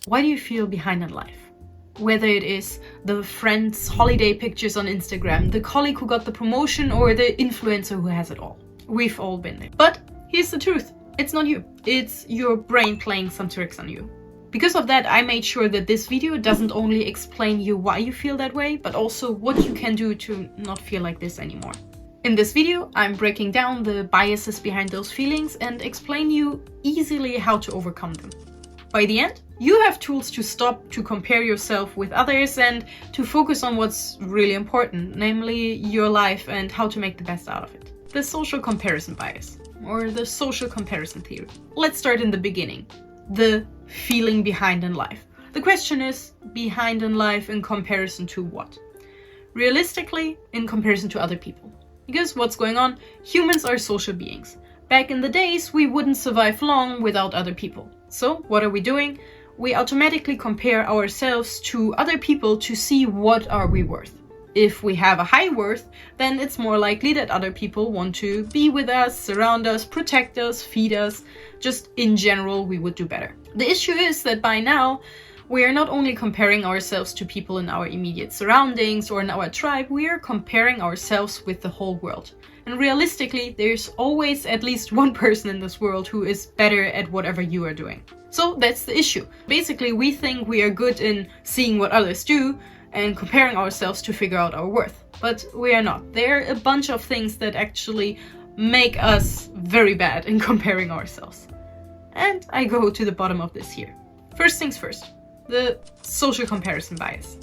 Why do you feel behind in life? Whether it is the friend's holiday pictures on Instagram, the colleague who got the promotion, or the influencer who has it all. We've all been there. But here's the truth. It's not you. It's your brain playing some tricks on you. Because of that, I made sure that this video doesn't only explain you why you feel that way, but also what you can do to not feel like this anymore. In this video, I'm breaking down the biases behind those feelings and explain you easily how to overcome them. By the end, you have tools to stop to compare yourself with others and to focus on what's really important, namely your life and how to make the best out of it. The social comparison bias, or the social comparison theory. Let's start in the beginning. The feeling behind in life. The question is, behind in life in comparison to what? Realistically, in comparison to other people. Because what's going on? Humans are social beings. Back in the days, we wouldn't survive long without other people. So, what are we doing? We automatically compare ourselves to other people to see what are we worth. If we have a high worth, then it's more likely that other people want to be with us, surround us, protect us, feed us. Just in general, we would do better. The issue is that by now, we are not only comparing ourselves to people in our immediate surroundings or in our tribe, we are comparing ourselves with the whole world. And realistically, there's always at least one person in this world who is better at whatever you are doing. So that's the issue. Basically, we think we are good in seeing what others do and comparing ourselves to figure out our worth. But we are not. There are a bunch of things that actually make us very bad in comparing ourselves. And I go to the bottom of this here. First things first, the social comparison bias.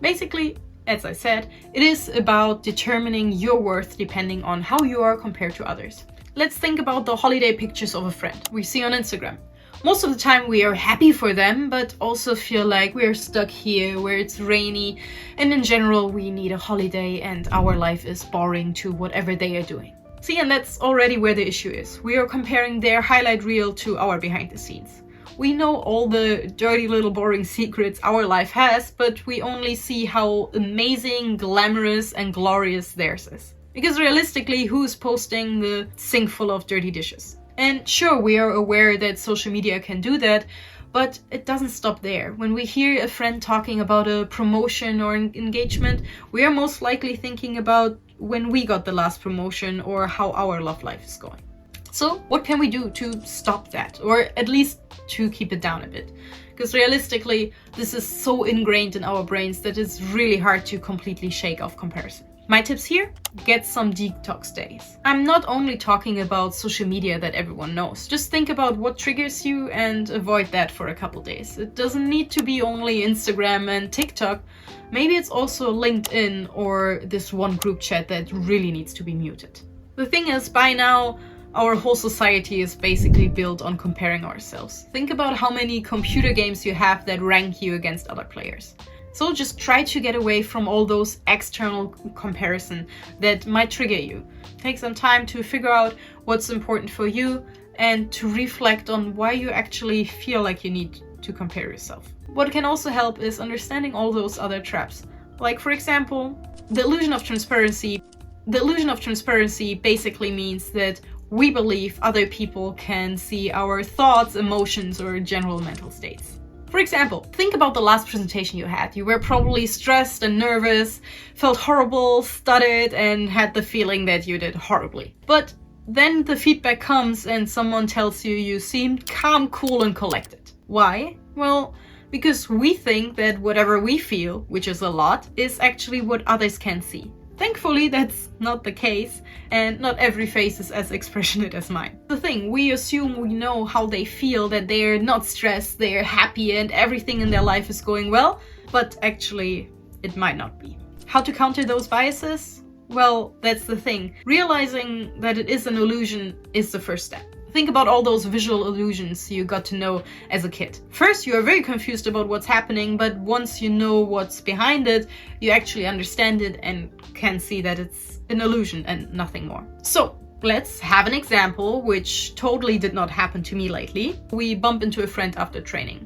Basically, as I said, it is about determining your worth depending on how you are compared to others. Let's think about the holiday pictures of a friend we see on Instagram. Most of the time we are happy for them, but also feel like we're stuck here where it's rainy, and in general we need a holiday and our life is boring to whatever they are doing. See, and that's already where the issue is. We are comparing their highlight reel to our behind the scenes. We know all the dirty little boring secrets our life has, but we only see how amazing, glamorous, and glorious theirs is. Because realistically, who's posting the sink full of dirty dishes? And sure, we are aware that social media can do that, but it doesn't stop there. When we hear a friend talking about a promotion or an engagement, we are most likely thinking about when we got the last promotion or how our love life is going. So what can we do to stop that, or at least to keep it down a bit? Because realistically, this is so ingrained in our brains that it's really hard to completely shake off comparison. My tips here? Get some detox days. I'm not only talking about social media that everyone knows. Just think about what triggers you and avoid that for a couple days. It doesn't need to be only Instagram and TikTok. Maybe it's also LinkedIn or this one group chat that really needs to be muted. The thing is, by now, our whole society is basically built on comparing ourselves. Think about how many computer games you have that rank you against other players. So just try to get away from all those external comparison that might trigger you. Take some time to figure out what's important for you and to reflect on why you actually feel like you need to compare yourself. What can also help is understanding all those other traps. Like, for example, the illusion of transparency. The illusion of transparency basically means that we believe other people can see our thoughts, emotions, or general mental states. For example, think about the last presentation you had. You were probably stressed and nervous, felt horrible, stuttered, and had the feeling that you did horribly. But then the feedback comes and someone tells you you seemed calm, cool, and collected. Why? Well, because we think that whatever we feel, which is a lot, is actually what others can see. Thankfully, that's not the case, and not every face is as expressionate as mine. The thing, we assume we know how they feel, that they're not stressed, they're happy, and everything in their life is going well, but actually, it might not be. How to counter those biases? Well, that's the thing. Realizing that it is an illusion is the first step. Think about all those visual illusions you got to know as a kid. First, you are very confused about what's happening, but once you know what's behind it, you actually understand it and can see that it's an illusion and nothing more. So, let's have an example which totally did not happen to me lately. We bump into a friend after training.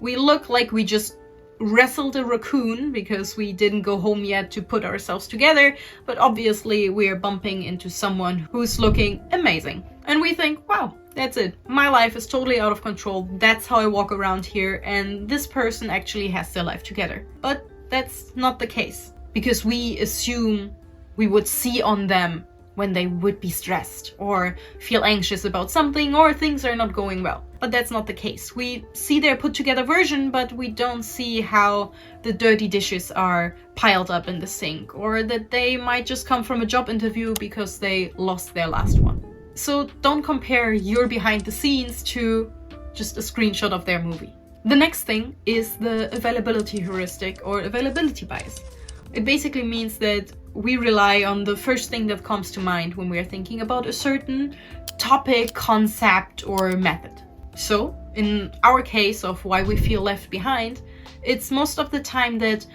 We look like we just wrestled a raccoon because we didn't go home yet to put ourselves together, but obviously we are bumping into someone who's looking amazing. And we think, wow, That's it. My life is totally out of control. That's how I walk around here, and this person actually has their life together. But that's not the case, because we assume we would see on them when they would be stressed or feel anxious about something or things are not going well. But that's not the case. We see their put together version, but we don't see how the dirty dishes are piled up in the sink, or that they might just come from a job interview because they lost their last one. So don't compare your behind the scenes to just a screenshot of their movie. The next thing is the availability heuristic or availability bias. It basically means that we rely on the first thing that comes to mind when we are thinking about a certain topic, concept, or method. So, in our case of why we feel left behind, it's most of the time that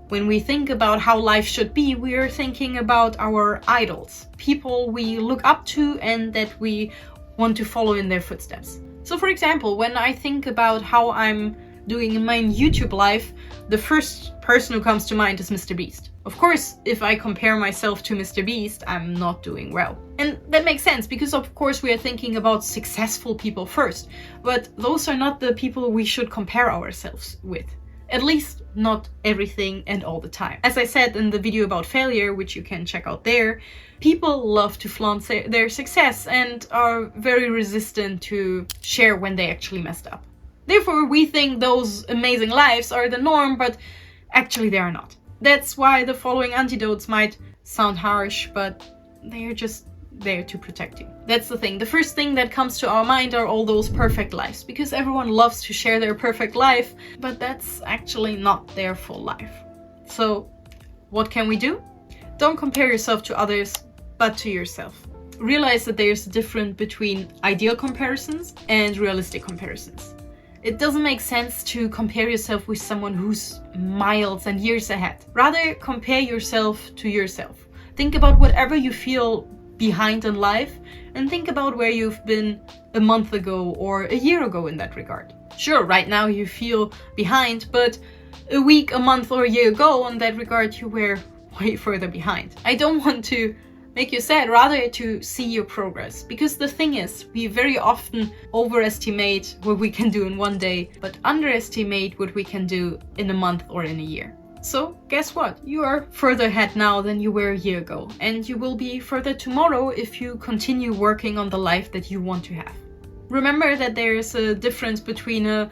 when we think about how life should be, we are thinking about our idols, people we look up to and that we want to follow in their footsteps. So for example, when I think about how I'm doing in my YouTube life, the first person who comes to mind is Mr. Beast. Of course, if I compare myself to Mr. Beast, I'm not doing well. And that makes sense, because of course we are thinking about successful people first, but those are not the people we should compare ourselves with. At least not everything and all the time. As I said in the video about failure, which you can check out there, people love to flaunt their success and are very resistant to share when they actually messed up. Therefore, we think those amazing lives are the norm, but actually they are not. That's why the following antidotes might sound harsh, but they are just there to protect you. That's the thing. The first thing that comes to our mind are all those perfect lives, because everyone loves to share their perfect life, but that's actually not their full life. So what can we do? Don't compare yourself to others, but to yourself. Realize that there's a difference between ideal comparisons and realistic comparisons. It doesn't make sense to compare yourself with someone who's miles and years ahead. Rather, compare yourself to yourself. Think about whatever you feel behind in life, and think about where you've been a month ago or a year ago in that regard. Sure, right now you feel behind, but a week, a month, or a year ago in that regard you were way further behind. I don't want to make you sad, rather to see your progress. Because the thing is, we very often overestimate what we can do in one day, but underestimate what we can do in a month or in a year. So guess what? You are further ahead now than you were a year ago, and you will be further tomorrow if you continue working on the life that you want to have. Remember that there is a difference between a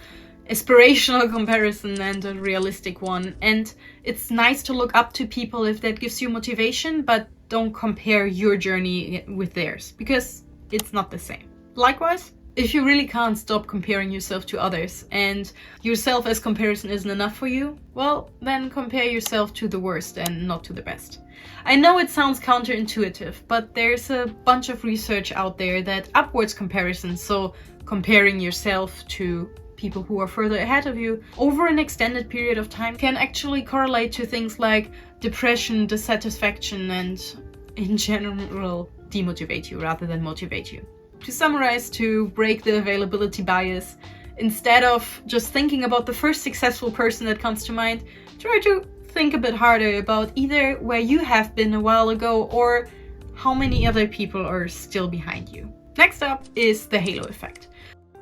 aspirational comparison and a realistic one, and it's nice to look up to people if that gives you motivation, but don't compare your journey with theirs, because it's not the same. Likewise, if you really can't stop comparing yourself to others and yourself as comparison isn't enough for you, well, then compare yourself to the worst and not to the best. I know it sounds counterintuitive, but there's a bunch of research out there that upwards comparison, so comparing yourself to people who are further ahead of you over an extended period of time, can actually correlate to things like depression, dissatisfaction, and in general demotivate you rather than motivate you. To summarize, to break the availability bias, instead of just thinking about the first successful person that comes to mind, try to think a bit harder about either where you have been a while ago or how many other people are still behind you. Next up is the halo effect.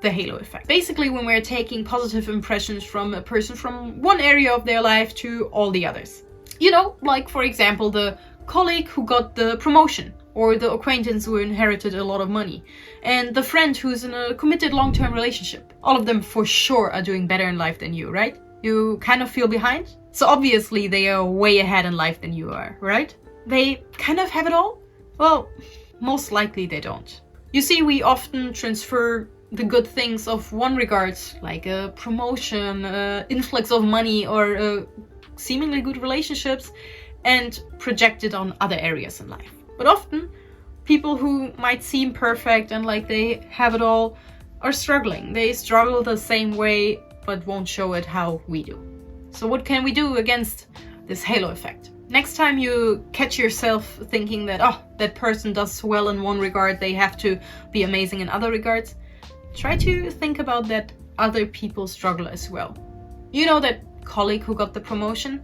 The halo effect. Basically, when we're taking positive impressions from a person from one area of their life to all the others. You know, like for example, the colleague who got the promotion, or the acquaintance who inherited a lot of money, and the friend who's in a committed long-term relationship. All of them for sure are doing better in life than you, right? You kind of feel behind? So obviously they are way ahead in life than you are, right? They kind of have it all? Well, most likely they don't. You see, we often transfer the good things of one regard, like a promotion, influx of money, or seemingly good relationships, and project it on other areas in life. But often, people who might seem perfect and like they have it all are struggling. They struggle the same way, but won't show it how we do. So what can we do against this halo effect? Next time you catch yourself thinking that, oh, that person does well in one regard, they have to be amazing in other regards, try to think about that other people struggle as well. You know, that colleague who got the promotion?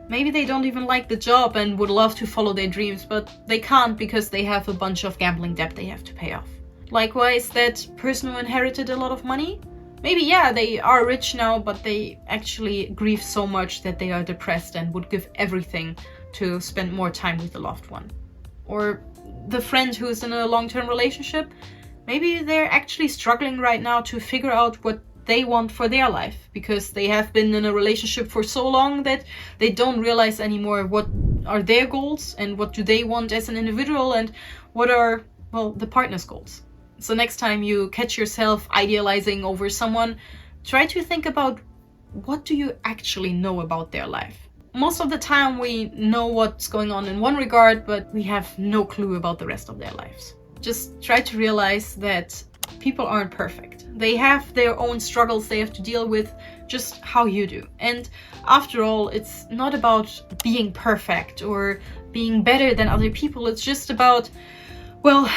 Maybe they don't even like the job and would love to follow their dreams, but they can't because they have a bunch of gambling debt they have to pay off. Likewise, that person who inherited a lot of money, maybe, yeah, they are rich now, but they actually grieve so much that they are depressed and would give everything to spend more time with the loved one. Or the friend who's in a long-term relationship, maybe they're actually struggling right now to figure out what they want for their life, because they have been in a relationship for so long that they don't realize anymore what are their goals and what do they want as an individual and what are, well, the partner's goals. So next time you catch yourself idealizing over someone, try to think about, what do you actually know about their life? Most of the time we know what's going on in one regard, but we have no clue about the rest of their lives. Just try to realize that people aren't perfect. They have their own struggles they have to deal with, just how you do. And after all, it's not about being perfect or being better than other people. It's just about, well,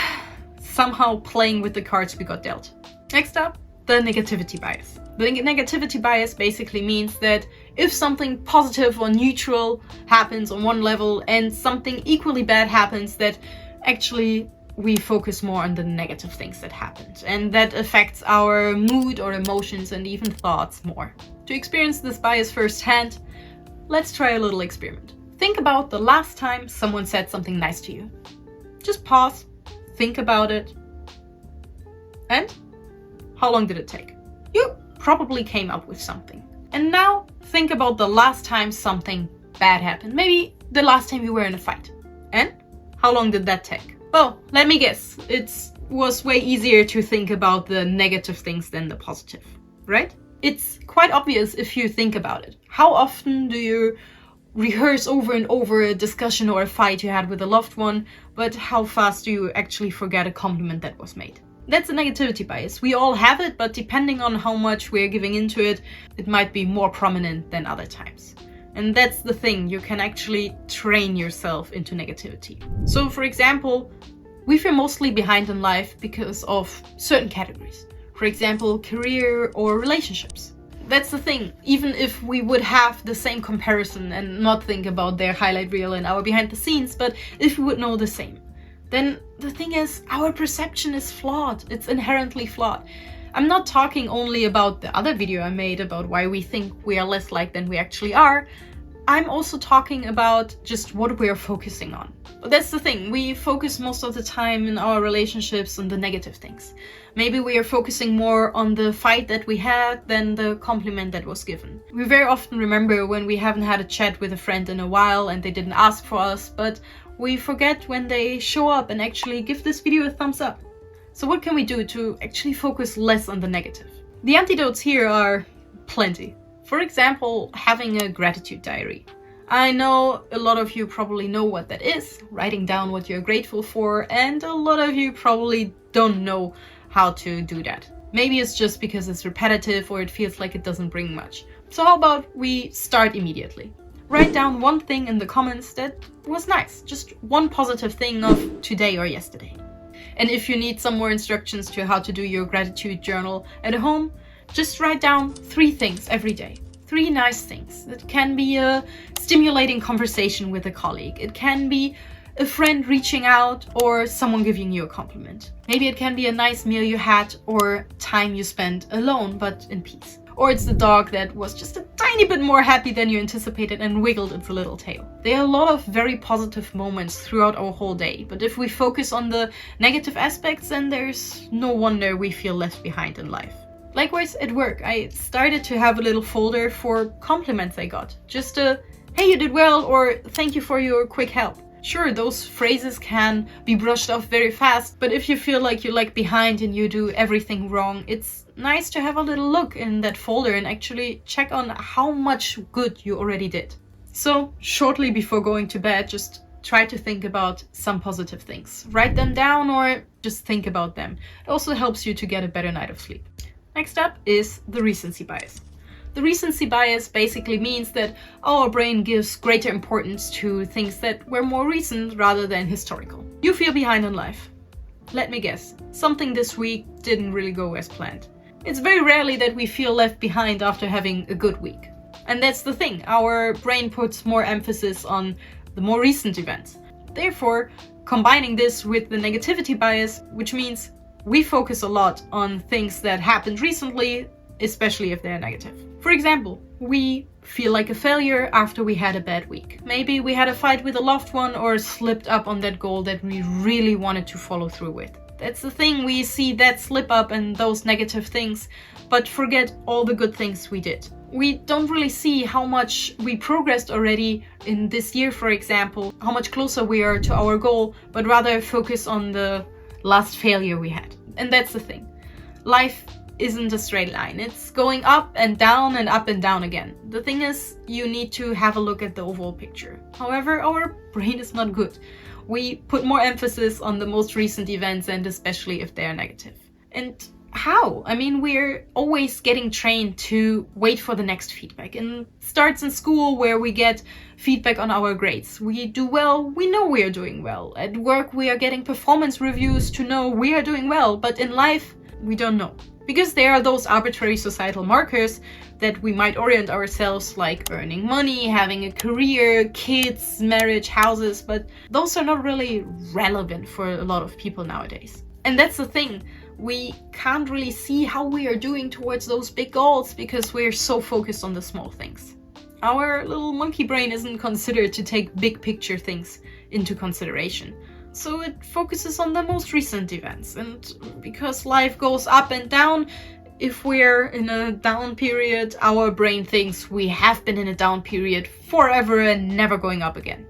somehow playing with the cards we got dealt. Next up, the negativity bias. The negativity bias basically means that if something positive or neutral happens on one level and something equally bad happens, that actually we focus more on the negative things that happened, and that affects our mood or emotions and even thoughts more. To experience this bias firsthand, let's try a little experiment. Think about the last time someone said something nice to you. Just pause, think about it. And how long did it take? You probably came up with something. And now think about the last time something bad happened. Maybe the last time you were in a fight. And how long did that take? Well, let me guess. It was way easier to think about the negative things than the positive, right? It's quite obvious if you think about it. How often do you rehearse over and over a discussion or a fight you had with a loved one, but how fast do you actually forget a compliment that was made? That's a negativity bias. We all have it, but depending on how much we're giving into it, it might be more prominent than other times. And that's the thing, you can actually train yourself into negativity. So for example, we feel mostly behind in life because of certain categories. For example, career or relationships. That's the thing, even if we would have the same comparison and not think about their highlight reel and our behind the scenes, but if we would know the same, then the thing is, our perception is flawed. It's inherently flawed. I'm not talking only about the other video I made about why we think we are less like than we actually are. I'm also talking about just what we're focusing on. But that's the thing, we focus most of the time in our relationships on the negative things. Maybe we are focusing more on the fight that we had than the compliment that was given. We very often remember when we haven't had a chat with a friend in a while and they didn't ask for us, but we forget when they show up and actually give this video a thumbs up. So what can we do to actually focus less on the negative? The antidotes here are plenty. For example, having a gratitude diary. I know a lot of you probably know what that is, writing down what you're grateful for, and a lot of you probably don't know how to do that. Maybe it's just because it's repetitive or it feels like it doesn't bring much. So how about we start immediately? Write down one thing in the comments that was nice, just one positive thing of today or yesterday. And if you need some more instructions to how to do your gratitude journal at home, just write down 3 things every day. 3 nice things. It can be a stimulating conversation with a colleague. It can be a friend reaching out or someone giving you a compliment. Maybe it can be a nice meal you had or time you spent alone but in peace. Or it's the dog that was just a tiny bit more happy than you anticipated and wiggled its little tail. There are a lot of very positive moments throughout our whole day, but if we focus on the negative aspects, then there's no wonder we feel left behind in life. Likewise, at work, I started to have a little folder for compliments I got. Just a, hey, you did well, or thank you for your quick help. Sure, those phrases can be brushed off very fast, but if you feel like you lag behind and you do everything wrong, it's nice to have a little look in that folder and actually check on how much good you already did. So, shortly before going to bed, just try to think about some positive things. Write them down or just think about them. It also helps you to get a better night of sleep. Next up is the recency bias. The recency bias basically means that our brain gives greater importance to things that were more recent rather than historical. You feel behind in life. Let me guess, something this week didn't really go as planned. It's very rarely that we feel left behind after having a good week. And that's the thing, our brain puts more emphasis on the more recent events. Therefore, combining this with the negativity bias, which means we focus a lot on things that happened recently, especially if they're negative. For example, we feel like a failure after we had a bad week. Maybe we had a fight with a loved one or slipped up on that goal that we really wanted to follow through with. That's the thing, we see that slip up and those negative things, but forget all the good things we did. We don't really see how much we progressed already in this year, for example, how much closer we are to our goal, but rather focus on the last failure we had. And that's the thing. Life isn't a straight line. It's going up and down and up and down again. The thing is, you need to have a look at the overall picture. However, our brain is not good. We put more emphasis on the most recent events, and especially if they are negative. And how? I mean, we're always getting trained to wait for the next feedback. And it starts in school, where we get feedback on our grades. We do well, we know we are doing well. At work, we are getting performance reviews to know we are doing well. But in life, we don't know. Because there are those arbitrary societal markers that we might orient ourselves, like earning money, having a career, kids, marriage, houses, but those are not really relevant for a lot of people nowadays. And that's the thing, we can't really see how we are doing towards those big goals because we're so focused on the small things. Our little monkey brain isn't considered to take big picture things into consideration. So it focuses on the most recent events, and because life goes up and down, if we're in a down period, our brain thinks we have been in a down period forever and never going up again.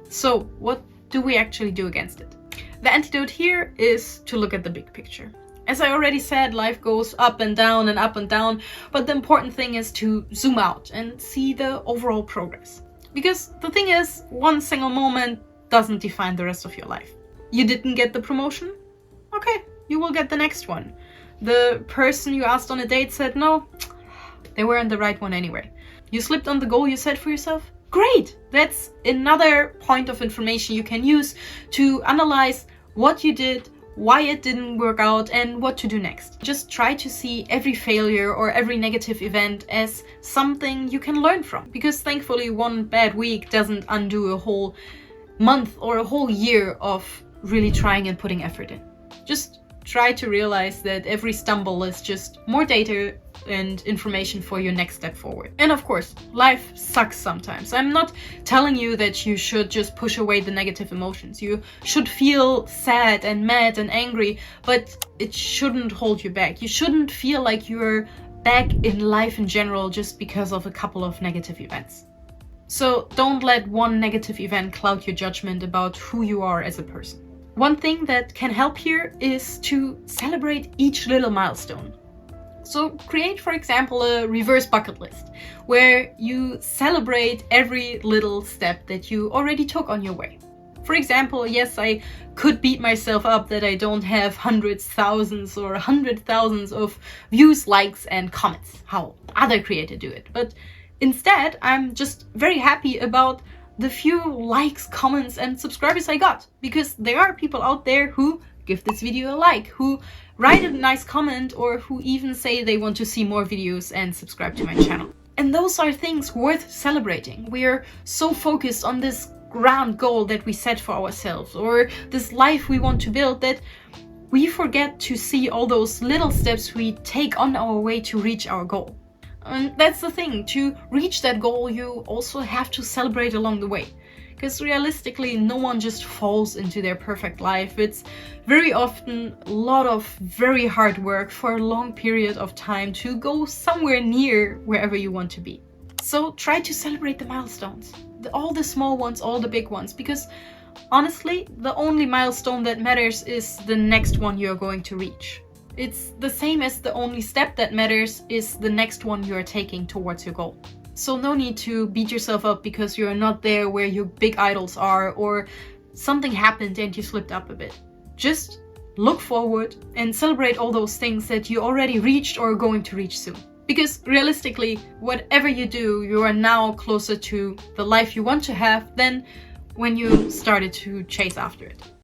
So what do we actually do against it? The antidote here is to look at the big picture. As I already said, life goes up and down and up and down, but the important thing is to zoom out and see the overall progress. Because the thing is, one single moment doesn't define the rest of your life. You didn't get the promotion? Okay, you will get the next one. The person you asked on a date said no, they weren't the right one anyway. You slipped on the goal you set for yourself? Great! That's another point of information you can use to analyze what you did, why it didn't work out, and what to do next. Just try to see every failure or every negative event as something you can learn from. Because thankfully, one bad week doesn't undo a whole month or a whole year of really trying and putting effort in. Just try to realize that every stumble is just more data and information for your next step forward. And of course, life sucks sometimes. I'm not telling you that you should just push away the negative emotions. You should feel sad and mad and angry, but it shouldn't hold you back. You shouldn't feel like you're back in life in general just because of a couple of negative events. So don't let one negative event cloud your judgment about who you are as a person. One thing that can help here is to celebrate each little milestone. So create, for example, a reverse bucket list where you celebrate every little step that you already took on your way. For example, yes, I could beat myself up that I don't have hundreds, thousands or 100,000 of views, likes and comments, how other creators do it. But instead, I'm just very happy about the few likes, comments and subscribers I got, because there are people out there who give this video a like, who write a nice comment, or who even say they want to see more videos and subscribe to my channel. And those are things worth celebrating. We are so focused on this grand goal that we set for ourselves, or this life we want to build, that we forget to see all those little steps we take on our way to reach our goal. And that's the thing, to reach that goal you also have to celebrate along the way. Because realistically, no one just falls into their perfect life. It's very often a lot of very hard work for a long period of time to go somewhere near wherever you want to be. So try to celebrate the milestones, all the small ones, all the big ones, because honestly, the only milestone that matters is the next one you're going to reach. It's the same as the only step that matters is the next one you are taking towards your goal. So no need to beat yourself up because you're not there where your big idols are, or something happened and you slipped up a bit. Just look forward and celebrate all those things that you already reached or are going to reach soon. Because realistically, whatever you do, you are now closer to the life you want to have than when you started to chase after it.